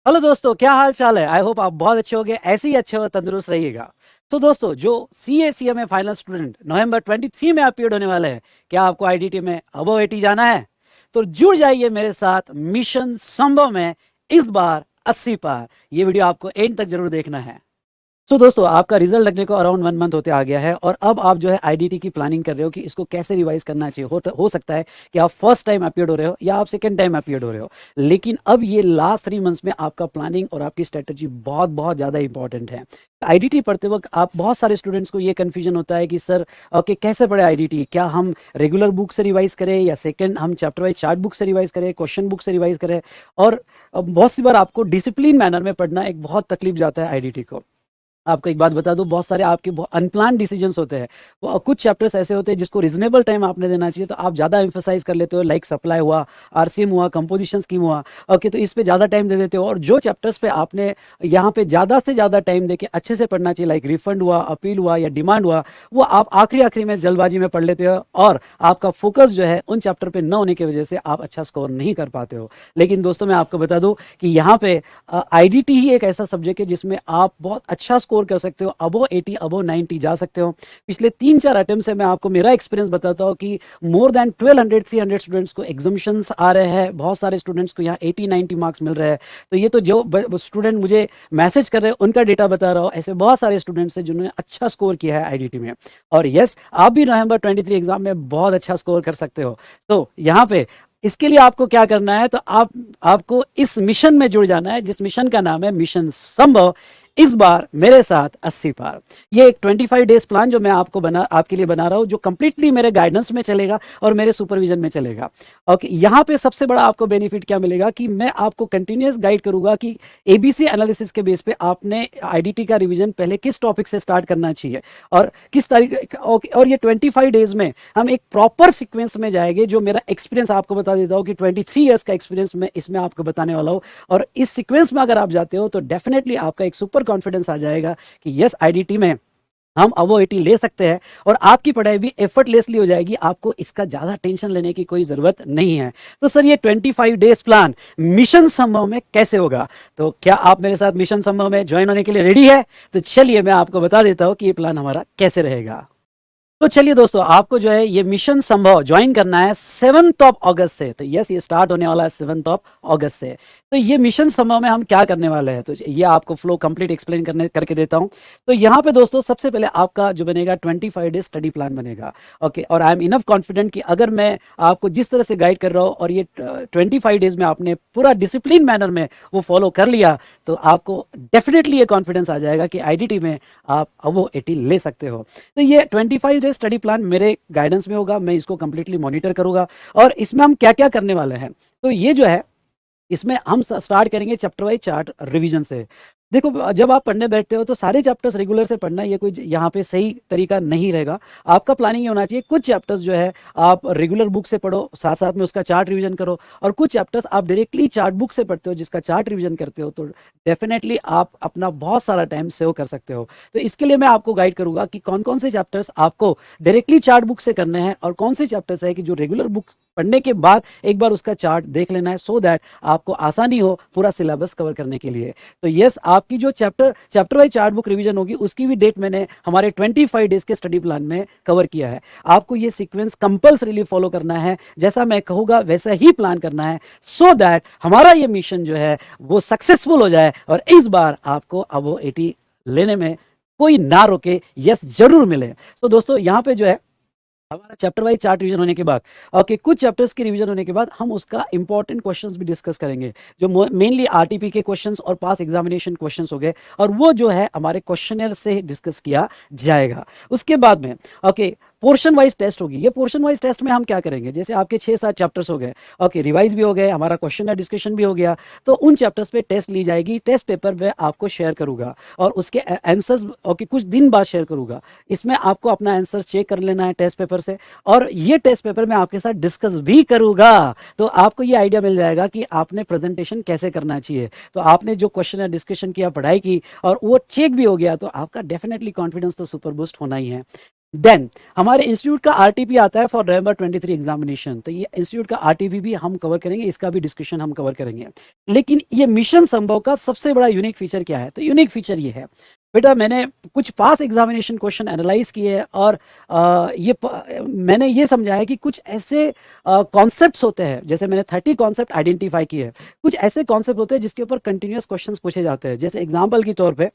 Hello दोस्तों, क्या हाल चाल है। आई होप आप बहुत अच्छे होंगे, ऐसे ही अच्छे और तंदुरुस्त रहिएगा। तो दोस्तों, जो CA CMA फाइनल स्टूडेंट नवंबर 23 में अपीयर होने वाले हैं, क्या आपको IDT में अबव 80 जाना है? तो जुड़ जाइए मेरे साथ मिशन संभव में, इस बार 80 पार। ये वीडियो आपको एंड तक जरूर देखना है। तो दोस्तों, आपका रिजल्ट लगने को अराउंड 1 मंथ होते आ गया है और अब आप जो है IDT की प्लानिंग कर रहे हो कि इसको कैसे रिवाइज करना चाहिए। हो सकता है कि आप फर्स्ट टाइम अपीयर हो रहे हो या आप सेकंड टाइम अपीयर हो रहे हो, लेकिन अब ये लास्ट 3 मंथ्स में आपका प्लानिंग और आपकी स्ट्रेटजी बहुत बहुत ज़्यादा इंपॉर्टेंट है। IDT पढ़ते वक्त आप बहुत सारे स्टूडेंट्स को ये कन्फ्यूजन होता है कि सर ओके, कैसे पढ़े IDT, क्या हम रेगुलर बुक से रिवाइज करें या सेकंड हम चैप्टर वाइज चार्ट बुक से रिवाइज करें, क्वेश्चन बुक से रिवाइज करें। और बहुत सी बार आपको डिसिप्लिन मैनर में पढ़ना एक बहुत तकलीफ जाता है IDT को। आपको एक बात बता दूं, बहुत सारे आपके अनप्लान डिसीजंस होते हैं। वो कुछ चैप्टर्स ऐसे होते हैं जिसको रीजनेबल टाइम आपने देना चाहिए, तो आप ज़्यादा एम्फेसाइज कर लेते हो, लाइक सप्लाई हुआ, RCM हुआ, कंपोजिशन स्कीम हुआ। ओके, तो इस पे ज़्यादा टाइम दे देते हो। और जो चैप्टर्स पे आपने यहाँ पे ज़्यादा से ज़्यादा टाइम दे के अच्छे से पढ़ना चाहिए, लाइक रिफंड हुआ, अपील हुआ या डिमांड हुआ, वो आप आखिरी आखिरी में जल्दबाजी में पढ़ लेते हो और आपका फोकस जो है उन चैप्टर पे न होने की वजह से आप अच्छा स्कोर नहीं कर पाते हो। लेकिन दोस्तों, मैं आपको बता दूं कि यहाँ पे IDT ही एक ऐसा सब्जेक्ट है जिसमें आप बहुत अच्छा स्कोर कर सकते हो, अबो 80 अबो 90 जा सकते हो। पिछले 3-4 अटेम्प्ट से मैं आपको मेरा एक्सपीरियंस बताता हूँ कि मोर देन 1200-300 स्टूडेंट्स को एग्जामिशंस आ रहे हैं। बहुत सारे स्टूडेंट्स को यहाँ 80-90 मार्क्स मिल रहे हैं। तो ये तो जो स्टूडेंट मुझे मैसेज कर रहे हैं उनका डेटा बता रहा हूँ। ऐसे बहुत सारे स्टूडेंट्स हैं जिन्होंने अच्छा स्कोर किया है IDT में। और यस, आप भी नवंबर 23 एग्जाम में बहुत अच्छा स्कोर कर सकते हो। तो यहाँ पे इसके लिए आपको क्या करना है, तो आपको इस मिशन में जुड़ जाना है, जिस मिशन का नाम है मिशन संभव, इस बार मेरे साथ 80 पार। ये एक 25 डेज प्लान जो मैं आपके लिए बना रहा हूं, जो कंप्लीटली मेरे गाइडेंस में चलेगा और मेरे सुपरविजन में चलेगा। ओके, यहाँ पे सबसे बड़ा आपको बेनिफिट क्या मिलेगा कि मैं आपको कंटिन्यूस गाइड करूंगा कि ABC एनालिसिस के बेस पे आपने IDT का रिवीजन पहले किस टॉपिक से स्टार्ट करना चाहिए और किस तरीके। और ये 25 डेज में हम एक प्रॉपर सिक्वेंस में जाएंगे, जो मेरा एक्सपीरियंस आपको बता देता हूँ कि 23 ईयर्स का एक्सपीरियंस मैं इसमें आपको बताने वाला हूँ। और इस सीक्वेंस में अगर आप जाते हो तो डेफिनेटली आपका एक सुपर कॉन्फिडेंस आ जाएगा कि यस, IDT में हम अबो 80 ले सकते हैं और आपकी पढ़ाई भी एफर्टलेसली हो जाएगी। आपको इसका ज्यादा टेंशन लेने की कोई जरूरत नहीं है। तो सर, ये 25 डेज प्लान मिशन संभव में कैसे होगा? तो क्या आप मेरे साथ मिशन संभव में ज्वाइन होने के लिए रेडी है? तो चलिए मैं आपको बता देता हूं कि ये प्लान हमारा कैसे रहेगा। तो चलिए दोस्तों, आपको जो है ये मिशन संभव ज्वाइन करना है 7 अगस्त से। तो यस, ये स्टार्ट होने वाला है 7 अगस्त से। तो ये मिशन संभव में हम क्या करने वाले हैं, तो ये आपको फ्लो कंप्लीट एक्सप्लेन करके देता हूं। तो यहाँ पे दोस्तों, सबसे पहले आपका जो बनेगा 25 डेज स्टडी प्लान बनेगा। ओके, और आई एम इनफ कॉन्फिडेंट कि अगर मैं आपको जिस तरह से गाइड कर रहा हूँ और ये 25 डेज में आपने पूरा डिसिप्लिन मैनर में वो फॉलो कर लिया, तो आपको डेफिनेटली ये कॉन्फिडेंस आ जाएगा कि IDT में आप अबो 80 ले सकते हो। तो ये 25 डेज स्टडी प्लान मेरे गाइडेंस में होगा, मैं इसको कंप्लीटली मॉनिटर करूंगा। और इसमें हम क्या क्या करने वाले हैं, तो ये जो है, इसमें हम स्टार्ट करेंगे चैप्टर वाइज चार्ट रिवीजन से। देखो, जब आप पढ़ने बैठते हो तो सारे चैप्टर्स रेगुलर से पढ़ना ये कोई यहाँ पे सही तरीका नहीं रहेगा। आपका प्लानिंग ये होना चाहिए, कुछ चैप्टर्स जो है आप रेगुलर बुक से पढ़ो, साथ साथ में उसका चार्ट रिवीजन करो। और कुछ चैप्टर्स आप डायरेक्टली चार्ट बुक से पढ़ते हो, जिसका चार्ट रिवीजन करते हो, तो डेफिनेटली आप अपना बहुत सारा टाइम सेव कर सकते हो। तो इसके लिए मैं आपको गाइड करूंगा कि कौन कौन से चैप्टर्स आपको डायरेक्टली चार्ट बुक से करने हैं और कौन से चैप्टर्स है कि जो रेगुलर बुक पढ़ने के बाद एक बार उसका चार्ट देख लेना है, सो दैट आपको आसानी हो पूरा सिलेबस कवर करने के लिए। तो यस, आपकी जो chapter wise chart book revision होगी, उसकी भी डेट मैंने हमारे 25 डेज के स्टडी प्लान में कवर किया है। आपको ये सीक्वेंस कंपल्सरीली फॉलो करना है, जैसा मैं कहूंगा वैसा ही प्लान करना है, सो दैट हमारा ये मिशन जो है वो सक्सेसफुल हो जाए और इस बार आपको अबो 80 लेने में कोई ना रोके, यस जरूर मिले। तो दोस्तों, यहाँ पे जो है हमारा चैप्टर वाइज चार्ट रिवीजन होने के बाद, ओके, कुछ चैप्टर्स के रिवीजन होने के बाद हम उसका इंपॉर्टेंट क्वेश्चंस भी डिस्कस करेंगे, जो मेनली RTP के क्वेश्चंस और पास एग्जामिनेशन क्वेश्चंस हो गए, और वो जो है हमारे क्वेश्चनर से डिस्कस किया जाएगा। उसके बाद में ओके, पोर्शन वाइज टेस्ट होगी। ये पोर्शन वाइज टेस्ट में हम क्या करेंगे, जैसे आपके 6-7 चैप्टर्स हो गए, ओके, रिवाइज भी हो गए, हमारा क्वेश्चन का डिस्कशन भी हो गया, तो उन चैप्टर्स पे टेस्ट ली जाएगी। टेस्ट पेपर में आपको शेयर करूंगा और उसके आंसर्स ओके कुछ दिन बाद शेयर करूंगा। इसमें आपको अपना आंसर चेक कर लेना है टेस्ट पेपर से, और ये टेस्ट पेपर मैं आपके साथ डिस्कस भी करूंगा। तो आपको ये आइडिया मिल जाएगा कि आपने प्रेजेंटेशन कैसे करना चाहिए। तो आपने जो क्वेश्चन या डिस्कशन किया, पढ़ाई की, और वो चेक भी हो गया, तो आपका डेफिनेटली कॉन्फिडेंस तो सुपर बूस्ट होना ही है। देन हमारे इंस्टीट्यूट का आरटीपी आता है फॉर नवंबर 23 एग्जामिनेशन, तो ये इंस्टीट्यूट का आरटीपी भी हम कवर करेंगे, इसका भी डिस्कशन हम कवर करेंगे। लेकिन ये मिशन संभव का सबसे बड़ा यूनिक फीचर क्या है? तो यूनिक फीचर ये है बेटा, मैंने कुछ पास एग्जामिनेशन क्वेश्चन एनालाइज किए हैं और मैंने ये समझा है कि कुछ ऐसे कॉन्सेप्ट्स होते हैं, जैसे मैंने 30 कॉन्सेप्ट आइडेंटिफाई किए हैं, कुछ ऐसे कॉन्सेप्ट होते हैं जिसके ऊपर कंटिन्यूअस क्वेश्चंस पूछे जाते हैं। जैसे एग्जांपल के तौर पे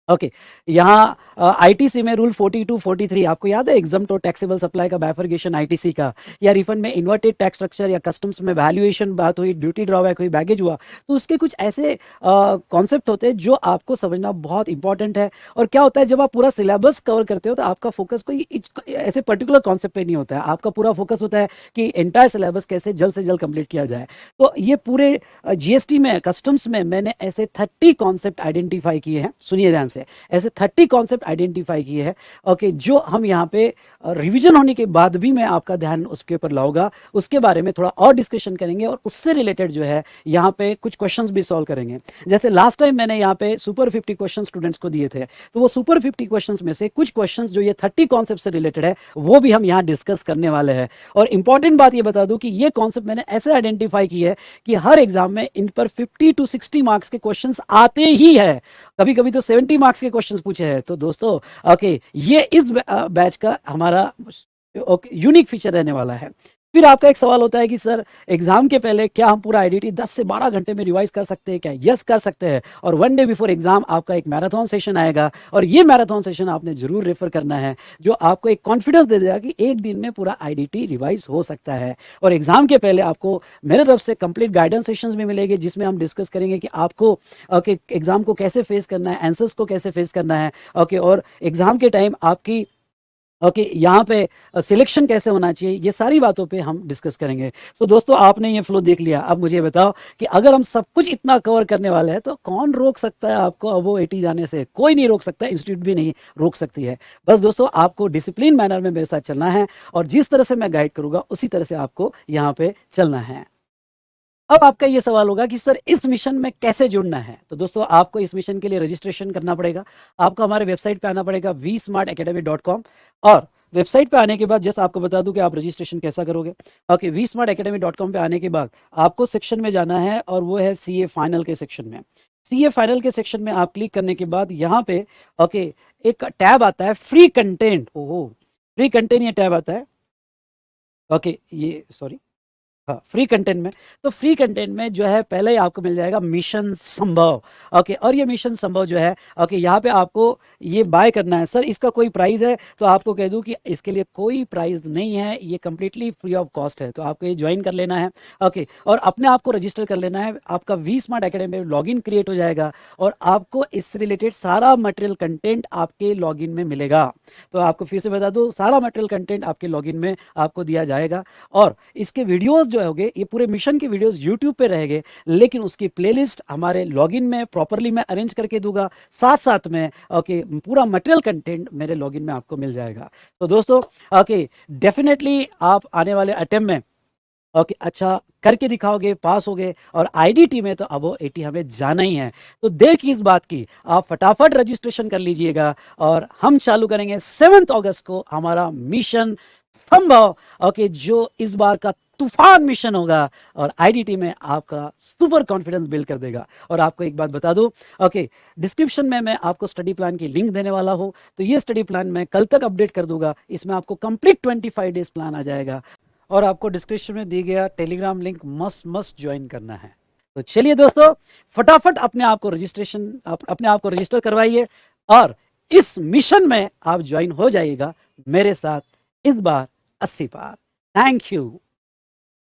ओके यहाँ आईटीसी में रूल 42 43 आपको याद है, एग्जम्प्ट और टैक्सेबल सप्लाई का बाइफर्गेशन आईटीसी का, या रिफंड में इन्वर्टेड टैक्स स्ट्रक्चर, या कस्टम्स में वैल्यूएशन बात हुई, ड्यूटी ड्रॉबैक हुई, बैगेज हुआ, तो उसके कुछ ऐसे कॉन्सेप्ट होते हैं जो आपको समझना बहुत इंपॉर्टेंट है। और क्या होता है, जब आप पूरा सिलेबस कवर करते हो तो आपका फोकस कोई ऐसे पर्टिकुलर कॉन्सेप्ट पे नहीं होता है, आपका पूरा फोकस होता है कि एंटायर सिलेबस कैसे जल्द से जल्द कंप्लीट किया जाए। तो ये पूरे जीएसटी में, कस्टम्स में मैंने ऐसे 30 कॉन्सेप्ट आइडेंटिफाई किए हैं, सुनिए ध्यान से, ऐसे 30 कॉन्सेप्ट आइडेंटिफाई किए हैं ओके, जो हम यहाँ पे रिवीजन होने के बाद भी मैं आपका ध्यान उसके ऊपर लाऊंगा, उसके बारे में थोड़ा और डिस्कशन करेंगे और उससे रिलेटेड जो है यहाँ पे कुछ क्वेश्चंस भी सॉल्व करेंगे। जैसे लास्ट टाइम मैंने यहाँ पे सुपर 50 क्वेश्चन स्टूडेंट्स को दिए थे, तो वो सुपर 50 क्वेश्चंस में से कुछ क्वेश्चंस जो ये 30 कॉन्सेप्ट से रिलेटेड है वो भी हम यहाँ डिस्कस करने वाले हैं। और इंपॉर्टेंट बात ये बता दूं कि ये कॉन्सेप्ट मैंने ऐसे आइडेंटिफाई की है कि हर एग्जाम में इन पर 50 to 60 मार्क्स के क्वेश्चंस आते ही है, कभी कभी तो 70 मार्क्स के क्वेश्चंस पूछे हैं। तो दोस्तों ओके, ये इस बैच का हमारा यूनिक फीचर रहने वाला है। फिर आपका एक सवाल होता है कि सर एग्जाम के पहले क्या हम पूरा आईडीटी 10 से 12 घंटे में रिवाइज कर सकते हैं क्या? यस कर सकते हैं, और 1 डे बिफोर एग्जाम आपका एक मैराथन सेशन आएगा, और ये मैराथन सेशन आपने जरूर रेफर करना है, जो आपको एक कॉन्फिडेंस दे देगा कि एक दिन में पूरा आईडीटी रिवाइज हो सकता है। और एग्जाम के पहले आपको मेरे तरफ से कंप्लीट गाइडेंस सेशंस भी मिलेंगे, जिसमें हम डिस्कस करेंगे कि आपको ओके एग्जाम को कैसे फेस करना है, आंसर्स को कैसे फेस करना है ओके, और एग्जाम के टाइम आपकी ओके यहाँ पे सिलेक्शन कैसे होना चाहिए, ये सारी बातों पे हम डिस्कस करेंगे। सो दोस्तों आपने ये फ्लो देख लिया, अब मुझे बताओ कि अगर हम सब कुछ इतना कवर करने वाले हैं तो कौन रोक सकता है आपको अब वो 80 जाने से? कोई नहीं रोक सकता, इंस्टीट्यूट भी नहीं रोक सकती है। बस दोस्तों आपको डिसिप्लिन मैनर में मेरे साथ चलना है, और जिस तरह से मैं गाइड करूंगा उसी तरह से आपको यहाँ पे चलना है। अब आपका ये सवाल होगा कि सर इस मिशन में कैसे जुड़ना है? तो दोस्तों आपको इस मिशन के लिए रजिस्ट्रेशन करना पड़ेगा, आपको हमारे वेबसाइट पे आना पड़ेगा vsmartacademy.com, और वेबसाइट पे आने के बाद जैसे आपको बता दूं कि आप रजिस्ट्रेशन कैसा करोगे। ओके, vsmartacademy.com पे आने के बाद आपको सेक्शन में जाना है, और वो है सीए फाइनल के सेक्शन में। सीए फाइनल के सेक्शन में आप क्लिक करने के बाद यहाँ पे ओके एक टैब आता है फ्री कंटेंट, ओहो फ्री कंटेंट ये टैब आता है ओके, ये सॉरी हाँ फ्री कंटेंट में। तो फ्री कंटेंट में जो है पहले ही आपको मिल जाएगा मिशन संभव ओके, और ये मिशन संभव जो है ओके यहाँ पे आपको ये बाय करना है। सर इसका कोई प्राइस है? तो आपको कह दूं कि इसके लिए कोई प्राइस नहीं है, ये कंप्लीटली फ्री ऑफ कॉस्ट है, तो आपको ये ज्वाइन कर लेना है ओके, और अपने आप को रजिस्टर कर लेना है। आपका वी स्मार्ट अकेडमी में लॉगिन क्रिएट हो जाएगा, और आपको इससे रिलेटेड सारा मटेरियल कंटेंट आपके लॉगिन में मिलेगा। तो आपको फिर से बता दूं, सारा मटेरियल कंटेंट आपके लॉगिन में आपको दिया जाएगा, और इसके वीडियोस जो होंगे ये पूरे मिशन के वीडियोस यूट्यूब पे रहेंगे, लेकिन उसकी प्लेलिस्ट हमारे लॉगिन में प्रॉपरली मैं अरेंज करके दूंगा, साथ साथ में ओके पूरा मटेरियल कंटेंट मेरे लॉगिन में आपको मिल जाएगा। तो दोस्तों ओके डेफिनेटली आप आने वाले अटेम्प्ट में ओके अच्छा करके दिखाओगे, पास हो गए, और आईडीटी में तो अब 80 हमें जाना ही है। तो देर किस बात की, आप फटाफट रजिस्ट्रेशन कर लीजिएगा, और हम चालू करेंगे 7 अगस्त को हमारा मिशन संभव ओके, जो इस बार का तूफान मिशन होगा, और आईडीटी में आपका सुपर कॉन्फिडेंस बिल्ड कर देगा। और आपको एक बात बता दूं ओके, डिस्क्रिप्शन में मैं आपको स्टडी प्लान की लिंक देने वाला हूं, तो ये स्टडी प्लान मैं कल तक अपडेट कर दूंगा, इसमें आपको कंप्लीट 25 डेज प्लान आ जाएगा, और आपको डिस्क्रिप्शन में दी गया टेलीग्राम लिंक मस्ट ज्वाइन करना है। तो चलिए दोस्तों फटाफट अपने आप को रजिस्टर करवाइए, और इस मिशन में आप ज्वाइन हो जाइएगा मेरे साथ इस बार 80 पार। Thank you.